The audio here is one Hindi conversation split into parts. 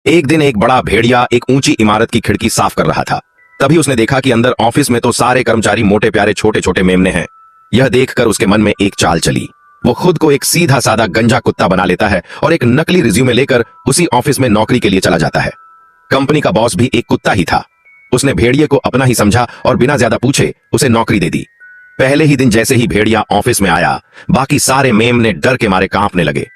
एक दिन एक बड़ा भेड़िया एक ऊंची इमारत की खिड़की साफ कर रहा था। तभी उसने देखा कि अंदर ऑफिस में तो सारे कर्मचारी मोटे प्यारे छोटे छोटे मेमने हैं। यह देखकर उसके मन में एक चाल चली। वो खुद को एक सीधा साधा गंजा कुत्ता बना लेता है और एक नकली रिज्यूमे लेकर उसी ऑफिस में नौकरी के लिए चला जाता है। कंपनी का बॉस भी एक कुत्ता ही था। उसने भेड़िए को अपना ही समझा और बिना ज्यादा पूछे उसे नौकरी दे दी। पहले ही दिन जैसे ही भेड़िया ऑफिस में आया, बाकी सारे मेमने डर के मारे कांपने लगे।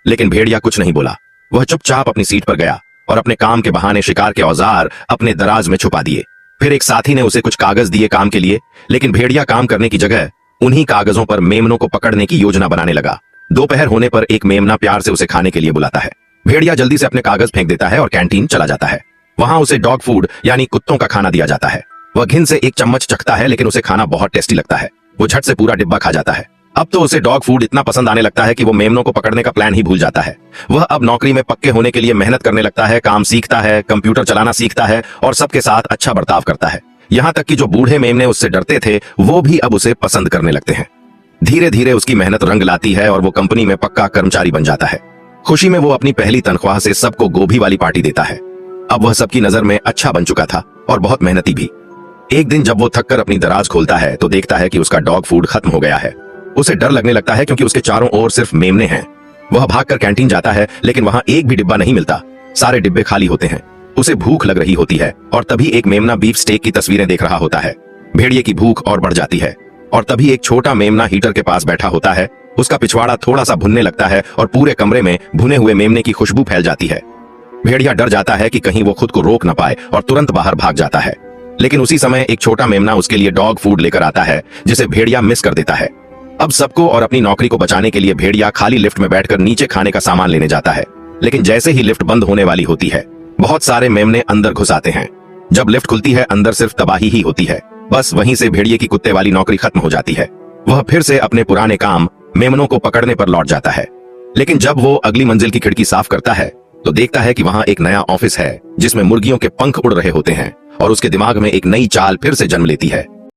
लेकिन भेड़िया कुछ नहीं बोला। वह चुपचाप अपनी सीट पर गया और अपने काम के बहाने शिकार के औजार अपने दराज में छुपा दिए। फिर एक साथी ने उसे कुछ कागज दिए काम के लिए, लेकिन भेड़िया काम करने की जगह उन्हीं कागजों पर मेमनों को पकड़ने की योजना बनाने लगा। दोपहर होने पर एक मेमना प्यार से उसे खाने के लिए बुलाता है। भेड़िया जल्दी से अपने कागज फेंक देता है और कैंटीन चला जाता है। वहां उसे डॉग फूड यानी कुत्तों का खाना दिया जाता है। वह घिन से एक चम्मच चखता है, लेकिन उसे खाना बहुत टेस्टी लगता है। वो झट से पूरा डिब्बा खा जाता है। अब तो उसे डॉग फूड इतना पसंद आने लगता है कि वो मेमनों को पकड़ने का प्लान ही भूल जाता है। वह अब नौकरी में पक्के होने के लिए मेहनत करने लगता है, काम सीखता है, कंप्यूटर चलाना सीखता है और सबके साथ अच्छा बर्ताव करता है। यहाँ तक कि जो बूढ़े मेमने उससे डरते थे वो भी अब उसे पसंद करने लगते हैं। धीरे धीरे उसकी मेहनत रंग लाती है और वो कंपनी में पक्का कर्मचारी बन जाता है। खुशी में वो अपनी पहली तनख्वाह से सबको गोभी वाली पार्टी देता है। अब वह सबकी नजर में अच्छा बन चुका था और बहुत मेहनती भी। एक दिन जब वो थककर अपनी दराज खोलता है तो देखता है कि उसका डॉग फूड खत्म हो गया है। उसे डर लगने लगता है क्योंकि उसके चारों ओर सिर्फ मेमने हैं। वह भागकर कैंटीन जाता है, लेकिन वहां एक भी डिब्बा नहीं मिलता। सारे डिब्बे खाली होते हैं। उसे भूख लग रही होती है और तभी एक मेमना बीफ स्टेक की तस्वीरें देख रहा होता है। भेड़िए की भूख और बढ़ जाती है और तभी एक छोटा मेमना हीटर के पास बैठा होता है। उसका पिछवाड़ा थोड़ा सा भुनने लगता है और पूरे कमरे में भुने हुए मेमने की खुशबू फैल जाती है। भेड़िया डर जाता है कि कहीं वो खुद को रोक न पाए और तुरंत बाहर भाग जाता है। लेकिन उसी समय एक छोटा मेमना उसके लिए डॉग फूड लेकर आता है, जिसे भेड़िया मिस कर देता है। अब सबको और अपनी नौकरी को बचाने के लिए भेड़िया खाली लिफ्ट में बैठकर नीचे खाने का सामान लेने जाता है। लेकिन जैसे ही लिफ्ट बंद होने वाली होती है, बहुत सारे मेमने अंदर घुस आते हैं। जब लिफ्ट खुलती है, अंदर सिर्फ तबाही ही होती है। बस वहीं से भेड़िए की कुत्ते वाली नौकरी खत्म हो जाती है। वह फिर से अपने पुराने काम मेमनों को पकड़ने पर लौट जाता है। लेकिन जब वो अगली मंजिल की खिड़की साफ करता है तो देखता है कि वहां एक नया ऑफिस है जिसमें मुर्गियों के पंख उड़ रहे होते हैं और उसके दिमाग में एक नई चाल फिर से जन्म लेती है।